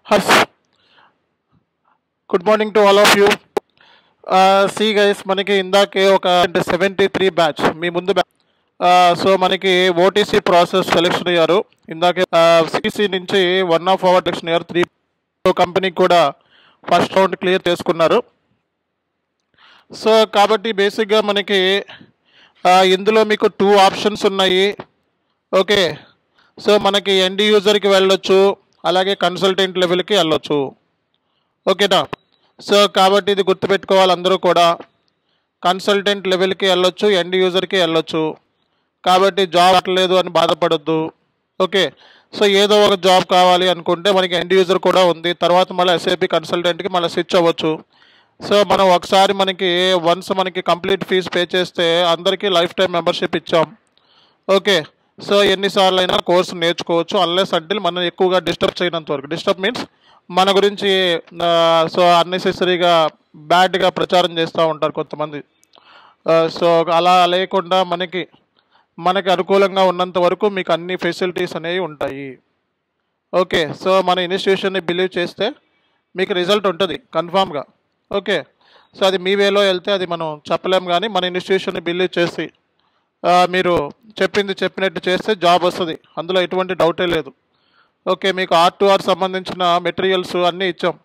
Harsh, good morning to all of you. C guys, మనకి ఇందాకే ఒక 73 బ్యాచ్ మీ ముందు సో మనకి ఓటీసీ ప్రాసెస్ సెలెక్షన్ అయ్యారు. ఇందాకే సిసి నుంచి 1 ఆఫ్ అవర్ సెలెక్షన్ అయ్యారు. 3 కంపెనీకి కూడా ఫస్ట్ రౌండ్ క్లియర్ చేసుకున్నారు. సో కాబట్టి బేసిక్గా మనకి ఇందులో మీకు 2 ఆప్షన్స్ ఉన్నాయి. ఓకే, సో మనకి ఎండ్ యూజర్కి వెళ్ళొచ్చు, అలాగే కన్సల్టెంట్ లెవెల్కి వెళ్ళొచ్చు. ఓకేనా? సో కాబట్టి ఇది గుర్తుపెట్టుకోవాలి అందరూ కూడా. కన్సల్టెంట్ లెవెల్కి వెళ్ళొచ్చు, ఎండ్ యూజర్కి వెళ్ళొచ్చు. కాబట్టి జాబ్ అట్లేదు అని బాధపడొద్దు. ఓకే, సో ఏదో ఒక జాబ్ కావాలి అనుకుంటే మనకి ఎండ్ యూజర్ కూడా ఉంది. తర్వాత మళ్ళీ ఎస్ఏపి కన్సల్టెంట్కి మళ్ళీ స్విచ్ అవ్వచ్చు. సో మనం ఒకసారి వన్స్ మనకి కంప్లీట్ ఫీజు పే చేస్తే అందరికీ లైఫ్ టైం మెంబర్షిప్ ఇచ్చాం. ఓకే, సో ఎన్నిసార్లు అయినా కోర్సు నేర్చుకోవచ్చు, అన్లెస్ అంటిల్ మనం ఎక్కువగా డిస్టర్బ్ చేయనంత వరకు. డిస్టర్బ్ మీన్స్ మన గురించి సో అన్నెసెసరీగా బ్యాడ్గా ప్రచారం చేస్తూ ఉంటారు కొంతమంది. సో అలా లేకుండా మనకి అనుకూలంగా ఉన్నంత వరకు మీకు అన్ని ఫెసిలిటీస్ అనేవి ఉంటాయి. ఓకే, సో మన ఇన్స్టిట్యూషన్ని బిలీవ్ చేస్తే మీకు రిజల్ట్ ఉంటుంది కన్ఫామ్గా. ఓకే, సో అది మీ వేలో వెళ్తే అది మనం చెప్పలేము, కానీ మన ఇన్స్టిట్యూషన్ని బిలీవ్ చేసి మీరు చెప్పినట్టు చేస్తే జాబ్ వస్తుంది, అందులో ఎటువంటి డౌటే లేదు. ఓకే, మీకు R2R సంబంధించిన మెటీరియల్స్ అన్నీ ఇచ్చాం.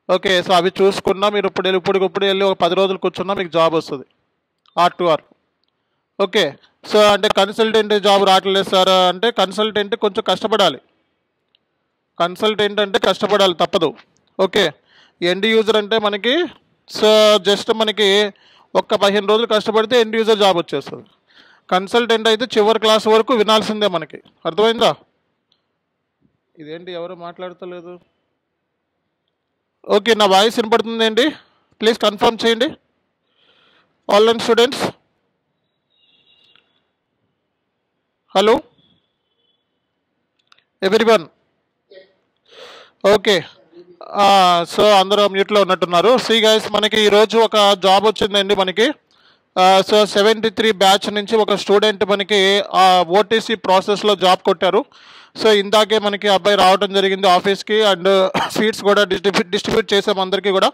ఓకే, సో అవి చూసుకున్నా మీరు ఇప్పుడు వెళ్ళి ఒక 10 రోజులు కూర్చున్నా మీకు జాబ్ వస్తుంది R2R. ఓకే, సో అంటే కన్సల్టెంట్ జాబ్ రావట్లేదు సార్ అంటే కన్సల్టెంట్ కొంచెం కష్టపడాలి. తప్పదు. ఓకే, ఎండ్ యూజర్ అంటే మనకి సో జస్ట్ మనకి ఒక్క 15 రోజులు కష్టపడితే ఎండ్ యూజర్ జాబ్ వచ్చేస్తుంది. కన్సల్టెంట్ అయితే చివరి క్లాస్ వరకు వినాల్సిందే మనకి. అర్థమైందా? ఇదేంటి ఎవరు మాట్లాడతలేదు? ఓకే, నా వాయిస్ వినపడుతుంది అండి? ప్లీజ్ కన్ఫర్మ్ చేయండి online students. Hello everyone. Okay, so అందరూ మ్యూట్లో ఉన్నట్టున్నారు. సి గైస్, మనకి ఈరోజు ఒక జాబ్ వచ్చిందండి మనకి. సో 73 బ్యాచ్ నుంచి ఒక స్టూడెంట్ మనకి ఓటీసీ ప్రాసెస్లో జాబ్ కొట్టారు. సో ఇందాకే మనకి అబ్బాయి రావడం జరిగింది ఆఫీస్కి, అండ్ సీట్స్ కూడా డిస్ట్రిబ్యూట్ చేసాం అందరికీ కూడా.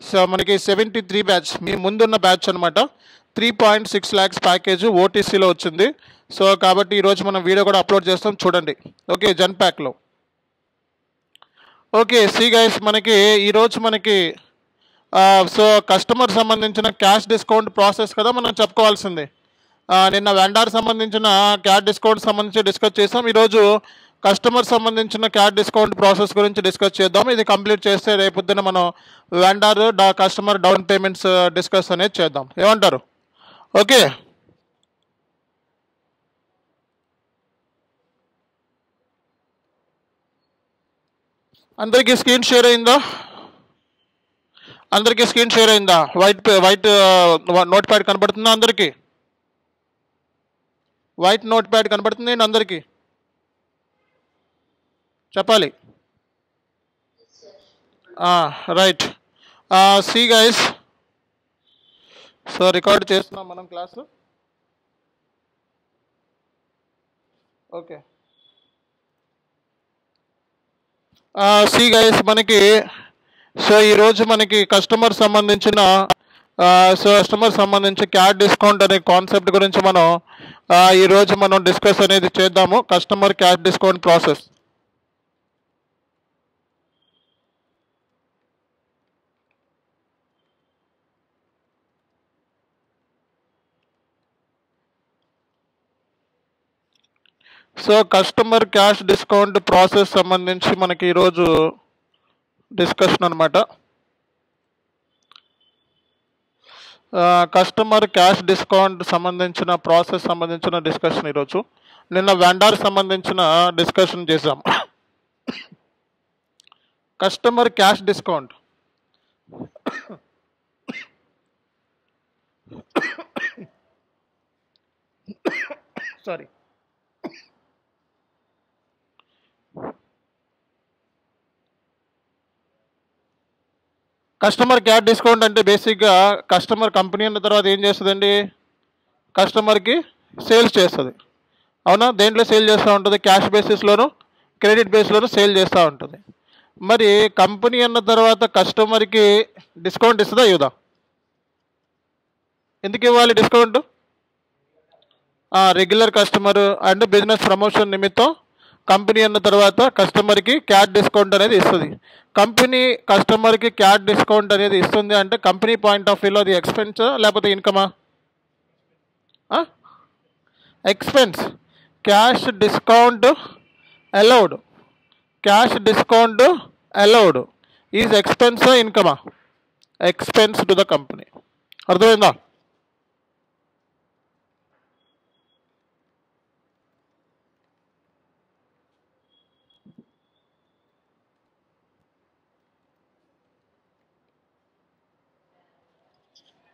సో మనకి 73 బ్యాచ్ మీ ముందున్న బ్యాచ్ అనమాట. 3.6 lakhs ప్యాకేజ్ ఓటీసీలో వచ్చింది. సో కాబట్టి ఈరోజు మనం వీడియో కూడా అప్లోడ్ చేస్తాం, చూడండి. ఓకే, జన్ ప్యాక్లో. ఓకే, సి గైస్, మనకి ఈరోజు సో కస్టమర్ సంబంధించిన క్యాష్ డిస్కౌంట్ ప్రాసెస్ కదా మనం చెప్పుకోవాల్సింది. నిన్న వెండార్ సంబంధించిన క్యాష్ డిస్కౌంట్ సంబంధించి డిస్కస్ చేసాం. ఈరోజు కస్టమర్ సంబంధించిన క్యాష్ డిస్కౌంట్ ప్రాసెస్ గురించి డిస్కస్ చేద్దాం. ఇది కంప్లీట్ చేస్తే రేపొద్దున మనం vendor customer down payments discuss అనేది చేద్దాం. ఏమంటారు? ఓకే, అందరికీ స్క్రీన్ షేర్ అయిందా? వైట్ నోట్ ప్యాడ్ కనబడుతుందా అందరికీ? వైట్ నోట్ ప్యాడ్ కనబడుతుంది అందరికీ? చెప్పాలి. Right. See guys, so record చేస్తున్నాం మనం క్లాసు. ఓకే, సి గైస్, మనకి సో ఈరోజు మనకి కస్టమర్ సంబంధించిన క్యాష్ డిస్కౌంట్ అనే కాన్సెప్ట్ గురించి మనం ఈరోజు డిస్కస్ అనేది చేద్దాము. Customer cash discount process. So customer cash discount process సంబంధించి మనకి ఈరోజు డిస్కషన్ అనమాట. కస్టమర్ క్యాష్ డిస్కౌంట్ సంబంధించిన ప్రాసెస్ సంబంధించిన డిస్కషన్ ఈరోజు. నిన్న వెండార్ సంబంధించిన డిస్కషన్ చేసాం. Customer cash discount sorry customer cash discount అంటే బేసిక్గా కస్టమర్ కంపెనీ అన్న తర్వాత ఏం చేస్తుందండి? కస్టమర్కి సేల్స్ చేస్తుంది. అవునా? దేంట్లో సేల్ చేస్తూ ఉంటుంది? క్యాష్ బేసిస్లోను క్రెడిట్ బేస్లోను సేల్ చేస్తూ ఉంటుంది. మరి కంపెనీ అన్న తర్వాత కస్టమర్కి డిస్కౌంట్ ఇస్తుందా ఇవ్వదా? ఎందుకు ఇవ్వాలి discount? Regular customer and business promotion నిమిత్తం కంపెనీ అన్న తర్వాత కస్టమర్కి క్యాట్ డిస్కౌంట్ అనేది ఇస్తుంది. కంపెనీ కస్టమర్కి క్యాట్ డిస్కౌంట్ అనేది ఇస్తుంది అంటే కంపెనీ పాయింట్ ఆఫ్ వ్యూలో అది ఎక్స్పెన్స్ లేకపోతే ఇన్కమా? Expense. Cash discount allowed. Cash discount allowed is expense ఇన్కమా? Expense to the company. అర్థమైందా?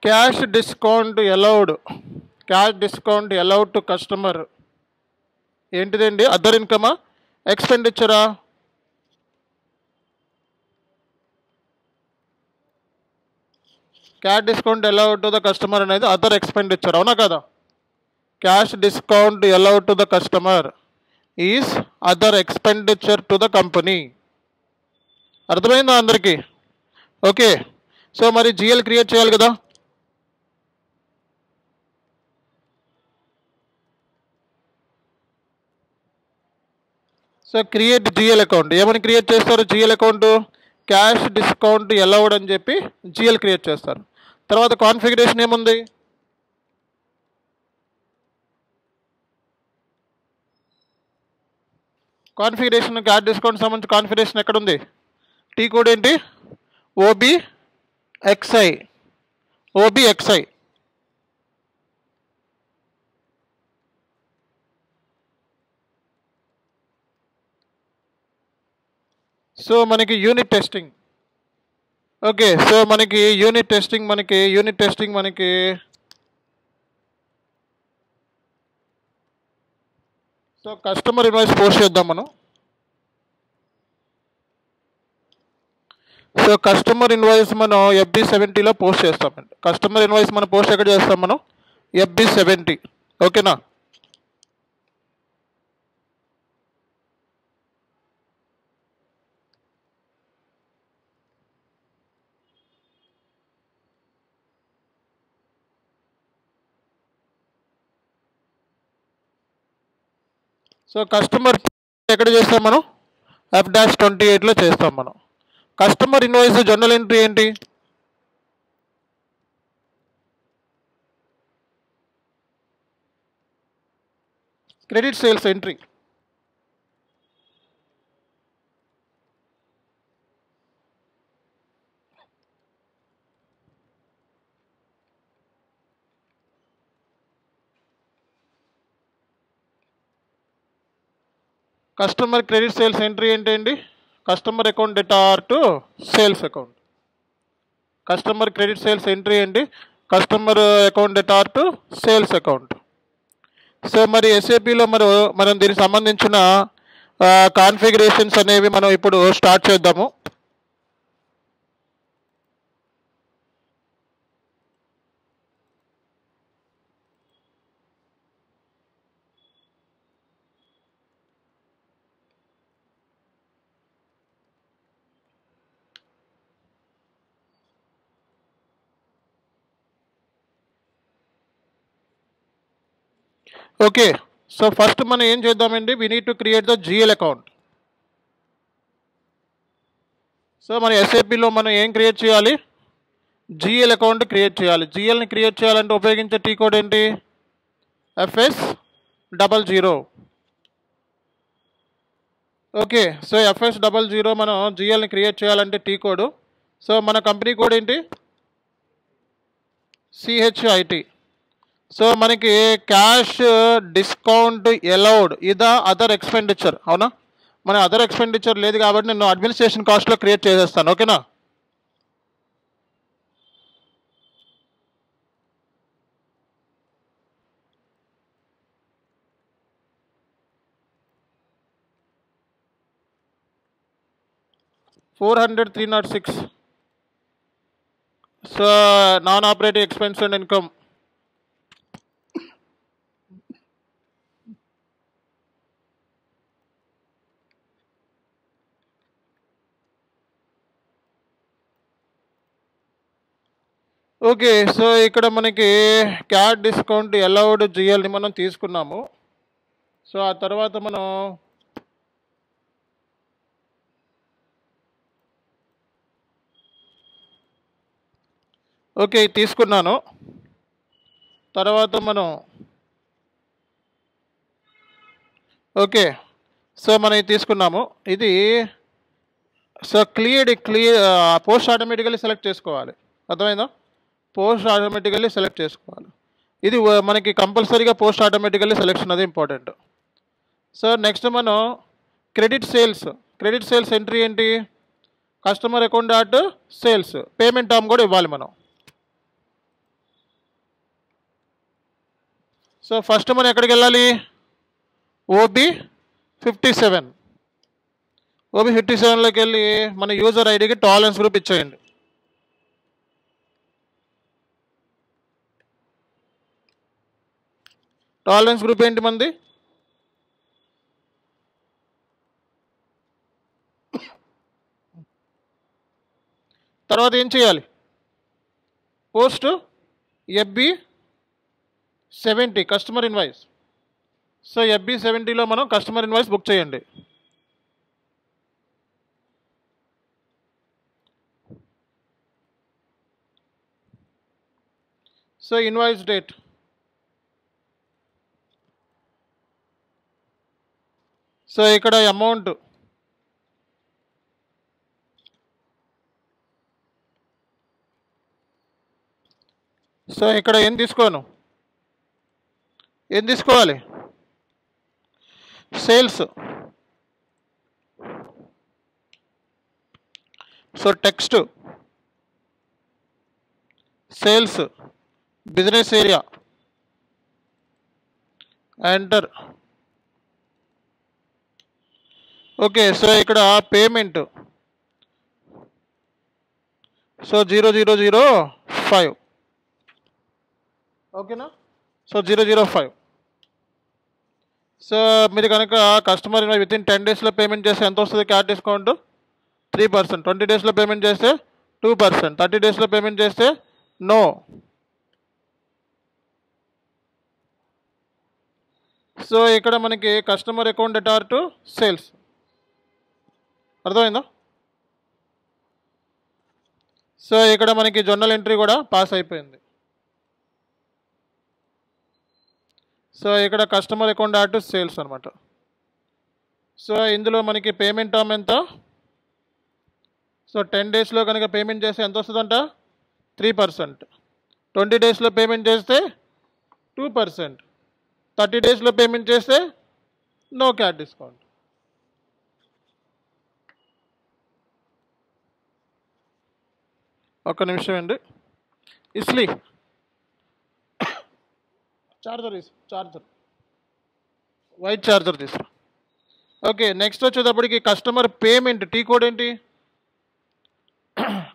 Cash discount allowed. Cash discount allowed to customer ఏంటిదండి? అదర్ ఇన్కమా ఎక్స్పెండిచరా? Cash discount allowed to the customer అనేది అదర్ ఎక్స్పెండిచర్, అవునా కదా? Cash discount allowed to the customer is other expenditure to the company. అర్థమైందా అందరికీ? Okay. So మరి GL create చేయాలి కదా. So create GL account. ఏమని క్రియేట్ చేస్తారు? GL account cash discount allowed అని చెప్పి జిఎల్ క్రియేట్ చేస్తారు. తర్వాత కాన్ఫిగరేషన్ ఏముంది? కాన్ఫిగరేషన్ క్యాష్ డిస్కౌంట్ సంబంధించి కాన్ఫిగరేషన్ ఎక్కడుంది? టీ కోడ్ ఏంటి? ఓబిఎక్స్ఐ. ఓబిఎక్స్ఐ. సో మనకి యూనిట్ టెస్టింగ్. ఓకే. సో మనకి యూనిట్ టెస్టింగ్ మనకి సో కస్టమర్ ఇన్వాయిస్ పోస్ట్ చేద్దాం మనం. సో కస్టమర్ ఇన్వాయిస్ మనం FB70లో పోస్ట్ చేస్తామండి. కస్టమర్ ఇన్వాయిస్ మనం పోస్ట్ ఎక్కడ చేస్తాం? మనం FB70. ఓకేనా? సో కస్టమర్ ఎక్కడ చేస్తాం మనం? F-28లో చేస్తాం మనం. కస్టమర్ ఇన్వాయిస్ జర్నల్ ఎంట్రీ ఏంటి? Credit sales entry. Customer credit sales entry ఏంటండి? Customer account debtor to sales account. Customer credit sales entry ఏంటి? Customer account debtor to sales account. So మరి ఎస్ఏపిలో మనం దీనికి సంబంధించిన కాన్ఫిగరేషన్స్ అనేవి మనం ఇప్పుడు స్టార్ట్ చేద్దాము. ఓకే. సో ఫస్ట్ మనం ఏం చేద్దామండి? We need to create the GL account. So మన ఎస్ఏపిలో మనం ఏం క్రియేట్ చేయాలి? జిఎల్ అకౌంట్ క్రియేట్ చేయాలి. జిఎల్ని క్రియేట్ చేయాలంటే ఉపయోగించే టీ కోడ్ ఏంటి? FS00. ఓకే. సో FS00 మనం జిఎల్ని క్రియేట్ చేయాలంటే టీ కోడ్. సో మన కంపెనీ కోడ్ ఏంటి? CHIT. సో మనకి క్యాష్ డిస్కౌంట్ అలౌడ్ ఇదా అదర్ ఎక్స్పెండిచర్, అవునా? మన అదర్ ఎక్స్పెండిచర్ లేదు కాబట్టి నేను అడ్మినిస్ట్రేషన్ కాస్ట్లో క్రియేట్ చేసేస్తాను. ఓకేనా? $400,306. So non operating expense and income. Okay. So, ఇక్కడ మనకి క్యాట్ డిస్కౌంట్ అలౌడ్ జిఎల్‌ని మనం తీసుకున్నాము. సో, ఆ తర్వాత మనం ఓకే. ఇది తీసుకున్నాను. తర్వాత మనం ఓకే. సో, మనం ఇది తీసుకున్నాము. ఇది సో, పోస్ట్ ఆటోమేటికల్లీ సెలెక్ట్ చేసుకోవాలి. అర్థమైందా? పోస్ట్ ఆటోమేటికల్లీ సెలెక్ట్ చేసుకోవాలి. ఇది మనకి కంపల్సరీగా పోస్ట్ ఆటోమేటికల్లీ సెలెక్షన్ అది ఇంపార్టెంట్. సో, నెక్స్ట్ మనం క్రెడిట్ సేల్స్ ఎంట్రీ ఏంటి? Customer account dot sales payment term కూడా ఇవ్వాలి మనం. సో, ఫస్ట్ మనం ఎక్కడికి వెళ్ళాలి? OB57. OB57లోకి వెళ్ళి మన యూజర్ ఐడికి టాలరెన్స్ గ్రూప్ ఇచ్చేయండి. టాలరెన్స్ గ్రూప్ ఏంటి మనది? తర్వాత ఏం చేయాలి? Post FB70 customer invoice. So, FB70లో మనం కస్టమర్ ఇన్వాయిస్ బుక్ చేయండి. So, invoice date. సో, ఇక్కడ అమౌంట్. సో, ఇక్కడ ఏం తీసుకోవాలి? Sales. So, text sales business area enter. Okay. So, ఇక్కడ పేమెంట్. సో, 0005. ఓకేనా? సో, 005. సో, మీరు కనుక కస్టమర్ వితిన్ 10 డేస్లో పేమెంట్ చేస్తే ఎంత వస్తుంది క్యాట్ డిస్కౌంట్? 3%. 20 డేస్లో పేమెంట్ చేస్తే 2%. 30 డేస్లో పేమెంట్ చేస్తే నో. సో, ఇక్కడ మనకి కస్టమర్ అకౌంట్ అటార్ టు సేల్స్. అర్థమైందా? సో, ఇక్కడ మనకి జర్నల్ ఎంట్రీ కూడా పాస్ అయిపోయింది. సో, ఇక్కడ customer account add to sales అనమాట. సో, ఇందులో మనకి పేమెంట్ టర్మ్ ఎంత? సో, 10 డేస్లో కనుక పేమెంట్ చేస్తే ఎంత వస్తుందంట? 3%. 20 డేస్లో పేమెంట్ చేస్తే 2%. 30 డేస్లో పేమెంట్ చేస్తే నో క్యాట్ డిస్కౌంట్. ఒక్క నిమిషం అండి. ఇస్లీ చార్జర్ వైట్ చార్జర్ తీసుకురా. ఓకే. నెక్స్ట్ వచ్చేటప్పటికి కస్టమర్ పేమెంట్ టీ కోడ్ ఏంటి?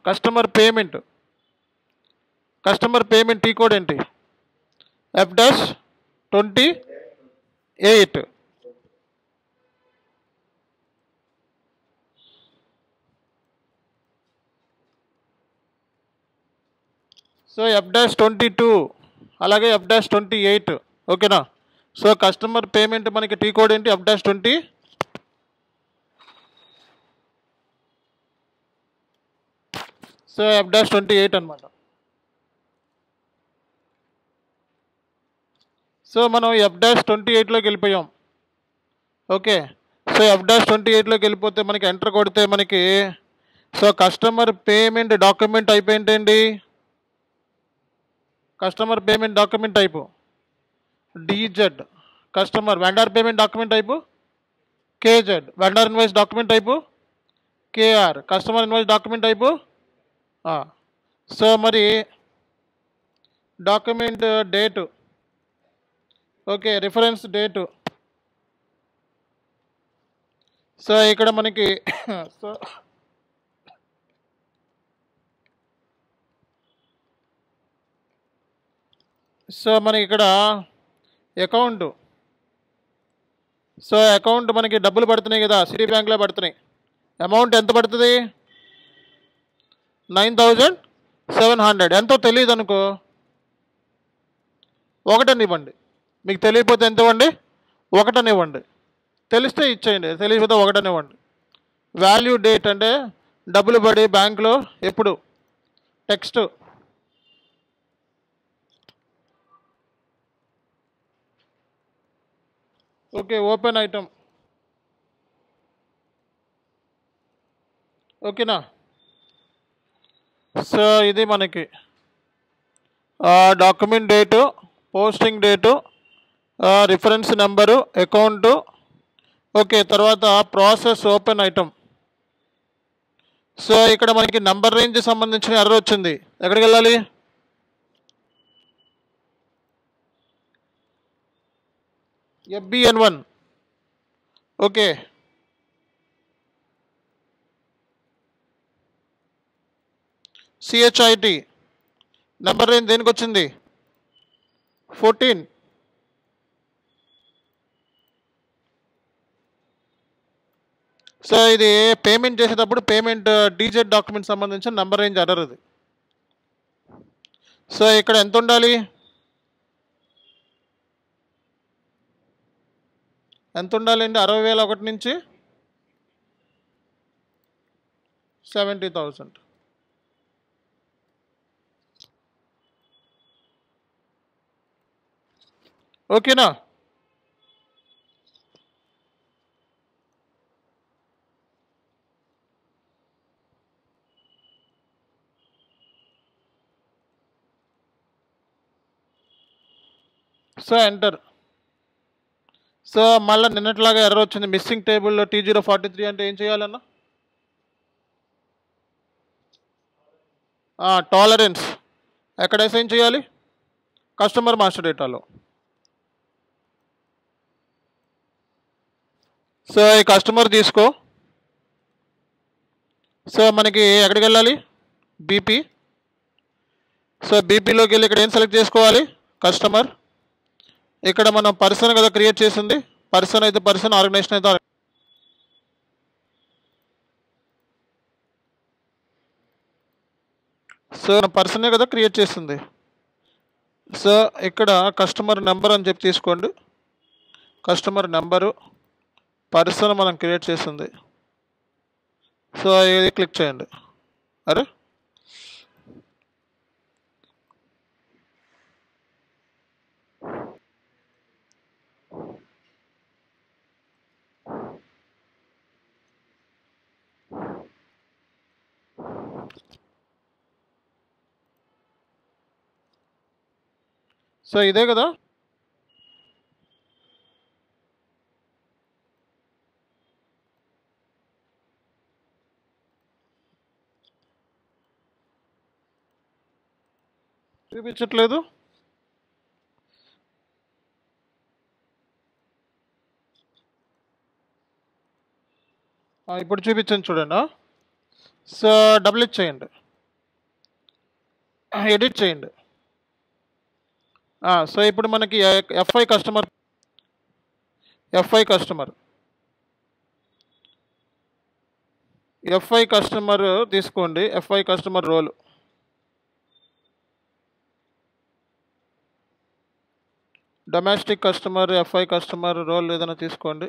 కస్టమర్ పేమెంట్ టీ కోడ్ ఏంటి? F-28. సో, F-22 అలాగే F-28. ఓకేనా? సో, కస్టమర్ పేమెంట్ మనకి టీ కోడ్ ఏంటి? F-20. సో, F-28 అనమాట. సో, మనం F-28లోకి వెళ్ళిపోయాం. ఓకే. సో, F-28లోకి వెళ్ళిపోతే మనకి ఎంటర్ కొడితే మనకి సో, కస్టమర్ పేమెంట్ డాక్యుమెంట్ అయిపోయింటండి. Customer payment document type DZ. Customer vendor payment document type KZ. Vendor invoice document type KR. Customer invoice document type. So, మరి document date. Okay. Reference date. So, ఇక్కడ మనకి so మనకి ఇక్కడ account. So, account మనకి డబ్బులు పడుతున్నాయి కదా, city బ్యాంక్లో పడుతున్నాయి. అమౌంట్ ఎంత పడుతుంది? 700 ఎంతో తెలియదు అనుకో, ఒకటనివ్వండి. మీకు తెలియకపోతే ఎంత ఇవ్వండి? ఒకటనివ్వండి. తెలిస్తే ఇచ్చేయండి, తెలియకపోతే ఒకటనివ్వండి. వాల్యూ డేట్ అంటే డబ్బులు పడి బ్యాంకులో ఎప్పుడు, టెక్స్ట్. Okay, open item. ఓకేనా? సో ఇది మనకి document date, posting date, reference number, account. Okay, తర్వాత ప్రాసెస్ ఓపెన్ ఐటమ్. సో ఇక్కడ మనకి నంబర్ రేంజ్ సంబంధించిన ఎర్రర్ వచ్చింది. ఎక్కడికి వెళ్ళాలి? FBN1. Okay, CHIT number range దేనికి వచ్చింది? 14. సో ఇది పేమెంట్ చేసేటప్పుడు పేమెంట్ డీజెట్ డాక్యుమెంట్ సంబంధించిన నంబర్ రేంజ్ ఎర్రర్ ఇది. సో ఇక్కడ ఎంత ఉండాలి? ఎంత ఉండాలండి? 60,001 నుంచి 70,000. ఓకేనా? So enter. సో మళ్ళీ నిన్నట్లాగా ఎర్రర్ వచ్చింది, మిస్సింగ్ టేబుల్లో T043 అంటే ఏం చేయాలన్నా? టాలరెన్స్ ఎక్కడ అసైన్ చేయాలి? కస్టమర్ మాస్టర్ డేటాలో. సో ఈ కస్టమర్ తీసుకో. సో మనకి ఎక్కడికి వెళ్ళాలి? బీపీ. సో బీపీలోకి వెళ్ళి ఇక్కడ ఏం సెలెక్ట్ చేసుకోవాలి? కస్టమర్. ఇక్కడ మనం పర్సన్ కదా క్రియేట్ చేసింది, పర్సన్ అయితే పర్సన్, ఆర్గనైజేషన్ అయితే సో పర్సనే కదా క్రియేట్ చేసింది. సో ఇక్కడ కస్టమర్ నెంబర్ అని చెప్పి తీసుకోండి. కస్టమర్ నెంబరు, పర్సన్ మనం క్రియేట్ చేసింది. సో ఇది క్లిక్ చేయండి. అరే సో ఇదే కదా. చూపించట్లేదు. ఇప్పుడు చూపించండి చూడండి. సో డబుల్ ఇచ్చేయండి, ఎడిట్ చేయండి. సో ఇప్పుడు మనకి ఎఫ్ఐ కస్టమర్ తీసుకోండి. FI customer role. Domestic customer FI customer role ఏదైనా తీసుకోండి.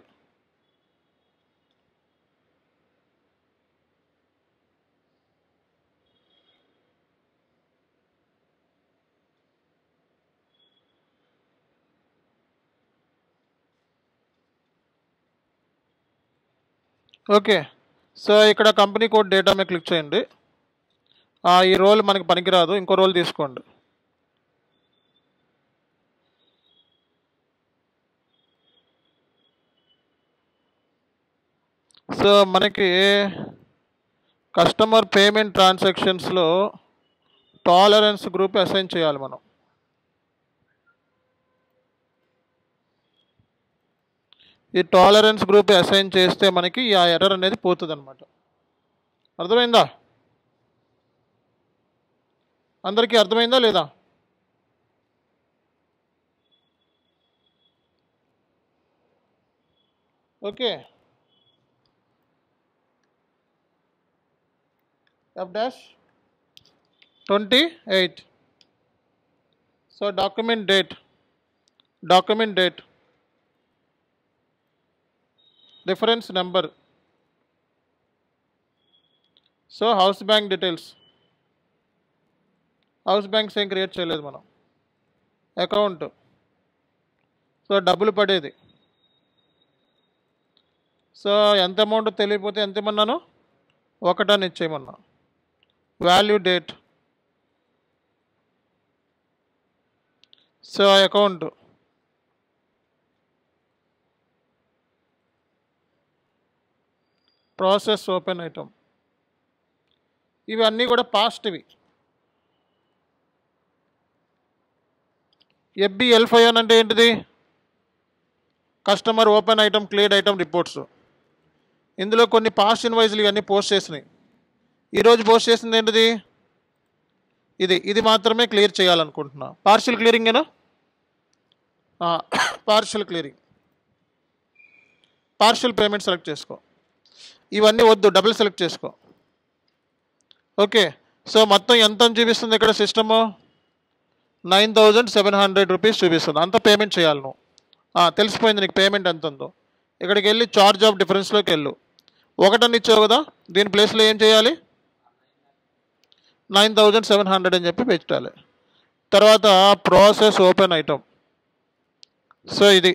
ఓకే, సో ఇక్కడ కంపెనీ కోడ్ డేటా మీద క్లిక్ చేయండి. ఈ రోల్ మనకి పనికిరాదు, ఇంకో రోల్ తీసుకోండి. సో మనకి కస్టమర్ పేమెంట్ ట్రాన్సాక్షన్స్లో టాలరెన్స్ గ్రూప్ అసైన్ చేయాలి మనం. ఈ టాలరెన్స్ గ్రూప్ అసైన్ చేస్తే మనకి ఆ ఎర్రర్ అనేది పోతుంది అనమాట. అర్థమైందా? అందరికీ అర్థమైందా లేదా? Okay, F dash 28. So document date, reference number. So house bank details, house banks ఏం క్రియేట్ చేయలేదు మనం. అకౌంట్, సో డబ్బులు పడేది. సో ఎంత అమౌంట్ తెలియకపోతే ఎంత ఇమ్మన్నాను, 1 అని ఇచ్చేయమన్నా. Value date, so account, process open item. ఇవన్నీ కూడా పాస్ట్వి. FBL5 అంటే ఏంటిది, customer open item cleared item reports. ఇందులో కొన్ని పాస్ట్ ఇన్వాయిస్లు ఇవన్నీ పోస్ట్ చేసినాయి. ఈరోజు పోస్ట్ చేసింది ఏంటిది, ఇది మాత్రమే క్లియర్ చేయాలనుకుంటున్నా. పార్షియల్ క్లియరింగేనా, partial clearing, partial payment select చేసుకో. ఇవన్నీ వద్దు, డబుల్ సెలెక్ట్ చేసుకో. ఓకే, సో మొత్తం ఎంత అని చూపిస్తుంది ఇక్కడ సిస్టము, 9,700 రూపీస్ చూపిస్తుంది. అంత పేమెంట్ చేయాలి నువ్వు. తెలిసిపోయింది నీకు పేమెంట్ ఎంత ఉందో. ఇక్కడికి వెళ్ళి చార్జ్ ఆఫ్ డిఫరెన్స్లోకి వెళ్ళు. 1 అని ఇచ్చావు కదా, దీని ప్లేస్లో ఏం చేయాలి, 9,700 అని చెప్పి పెట్టాలి. తర్వాత ప్రాసెస్ ఓపెన్ ఐటమ్. సో ఇది,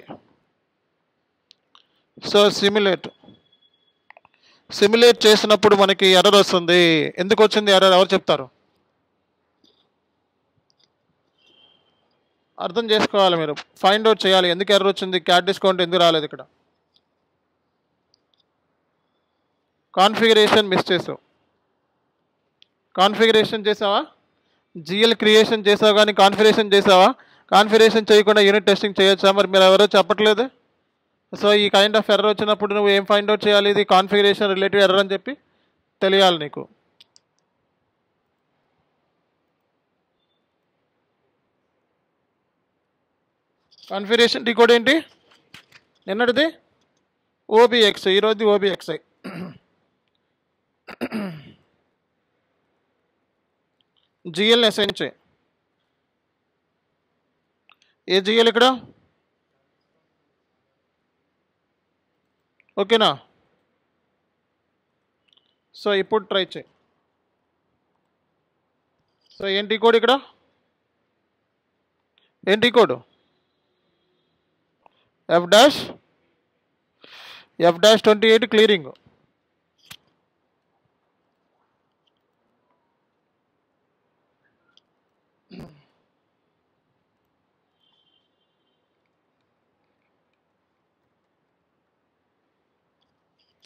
సో సిమ్యులేట్ చేసినప్పుడు మనకి ఎర్రర్ వస్తుంది. ఎందుకు వచ్చింది ఎర్రర్, ఎవరు చెప్తారు? అర్థం చేసుకోవాలి మీరు, ఫైండ్ అవుట్ చేయాలి ఎందుకు ఎర్రర్ వచ్చింది, క్యాట్ డిస్కౌంట్ ఎందుకు రాలేదు. ఇక్కడ కాన్ఫిగరేషన్ మిస్ చేసావు. కాన్ఫిగరేషన్ చేసావా, జిఎల్ క్రియేషన్ చేసావు కానీ కాన్ఫిగరేషన్ చేసావా? కాన్ఫిగరేషన్ చేయకుండా యూనిట్ టెస్టింగ్ చేయొచ్చా? మరి మీరు ఎవరో చెప్పట్లేదు. సో ఈ కైండ్ ఆఫ్ ఎర్రర్ వచ్చినప్పుడు నువ్వు ఏం ఫైండ్ అవుట్ చేయాలి, ఇది కాన్ఫిగరేషన్ రిలేటివ్ ఎర్రర్ అని చెప్పి తెలియాలి నీకు. కాన్ఫిగరేషన్ డీకోడ్ ఏంటి, నిన్నటిది ఓబిఎక్స్, ఈరోజుది ఓబిఎక్స్ఐ. జిఎల్ అసైన్ చేయి. ఏ జిఎల్ ఇక్కడ, ఓకేనా? సో ఇప్పుడు ట్రై చేయి. సో ఏంటి కోడ్ ఇక్కడ, ఏంటి కోడ్, F-28 క్లియరింగ్.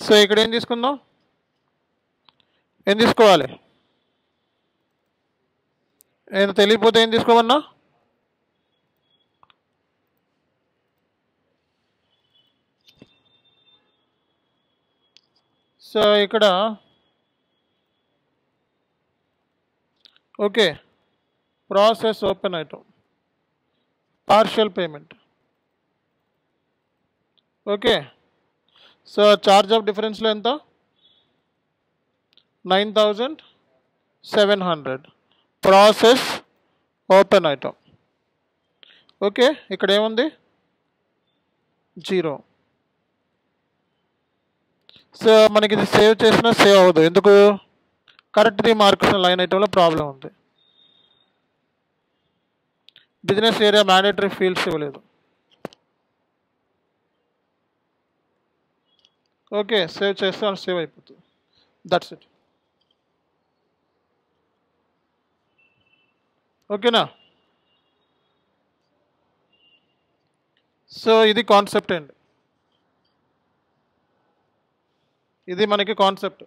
సో ఇక్కడ ఏం తీసుకుందాం, ఏం తీసుకోవాలి, నేను తెలియకపోతే ఏం తీసుకోమన్నా, సో ఇక్కడ okay, process open item, partial payment. Okay, so charge off డిఫరెన్స్లో ఎంత, 9,700. Process open item. ఓకే, ఇక్కడ ఏముంది, 0. సో మనకి ఇది సేవ్ చేసినా సేవ్ అవ్వదు. ఎందుకు, కరెక్ట్ది మార్క్స్ లైన్ ఐటంలో ప్రాబ్లం ఉంది. బిజినెస్ ఏరియా మ్యాండేటరీ ఫీల్డ్స్ ఇవ్వలేదు. ఓకే, సేవ్ చేస్తాను, సేవ్ అయిపోతుంది. That's it. ఓకేనా? సో ఇది కాన్సెప్ట్ అండి, ఇది మనకి కాన్సెప్ట్.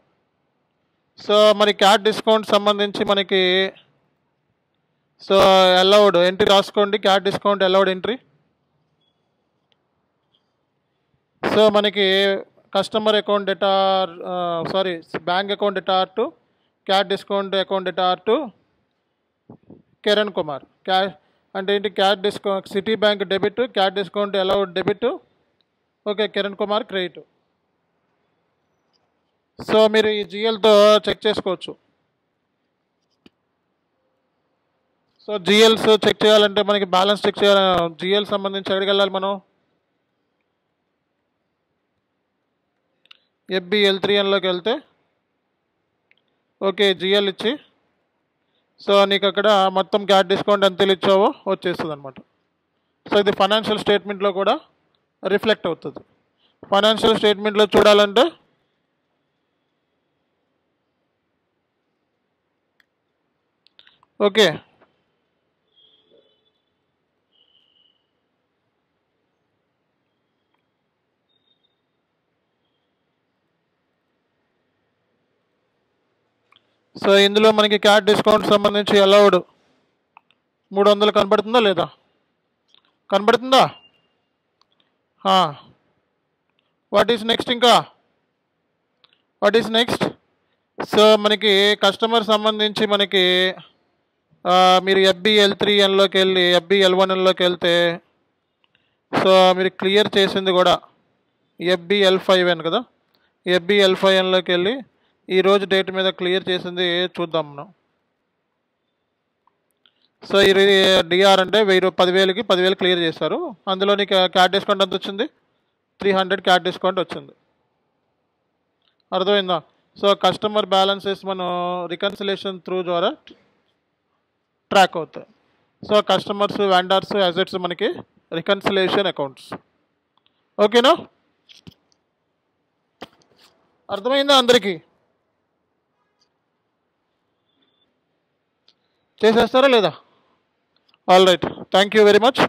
సో మరి క్యాట్ డిస్కౌంట్ సంబంధించి మనకి, సో అలౌడ్ ఎంట్రీ రాసుకోండి, cash discount allowed entry. So మనకి customer account debtor, bank account debtor to cash discount account debtor to Kiran Kumar. అంటే ఏంటి, cash discount Citi bank debit, cash discount allowed debit. Okay, Kiran Kumar credit. So మీరు ఈ జిఎల్తో check చేసుకోవచ్చు. So GLs check చేయాలంటే మనకి balance check చేయాలి. GL సంబంధించి ఎక్కడికి వెళ్ళాలి మనం? FBL3Nలోకి వెళ్తే ఓకే జిఎల్ ఇచ్చి సో నీకు అక్కడ మొత్తం క్యాట్ డిస్కౌంట్ ఎంత ఇచ్చావో వచ్చేస్తుంది అనమాట. సో ఇది ఫైనాన్షియల్ స్టేట్మెంట్లో కూడా రిఫ్లెక్ట్ అవుతుంది. ఫైనాన్షియల్ స్టేట్మెంట్లో చూడాలంటే ఓకే సో ఇందులో మనకి క్యాట్ డిస్కౌంట్ సంబంధించి అలౌడ్ 300 కనబడుతుందా లేదా? కనబడుతుందా? What is next? ఇంకా వాట్ ఈస్ నెక్స్ట్? సో మనకి కస్టమర్ సంబంధించి మనకి మీరు FBL3Nలోకి వెళ్ళి FBL1Nలోకి వెళ్తే సో మీరు క్లియర్ చేసింది కూడా FBL5N కదా. FBL5Nలోకి వెళ్ళి ఈరోజు డేట్ మీద క్లియర్ చేసింది చూద్దాం మనం. సో ఈ డిఆర్ అంటే 10,000కి 10,000 క్లియర్ చేశారు. అందులో నీకు క్యాట్ డిస్కౌంట్ ఎంత వచ్చింది? 300 క్యాట్ డిస్కౌంట్ వచ్చింది. అర్థమైందా? సో కస్టమర్ బ్యాలెన్సెస్ మనం రికన్సిలేషన్ త్రూ ద్వారా ట్రాక్ అవుతాయి. సో కస్టమర్స్, వెండర్స్, అసెట్స్ మనకి రికన్సిలేషన్ అకౌంట్స్. ఓకేనా? అర్థమైందా అందరికీ? చేసేస్తారా లేదా? All right, thank you very much.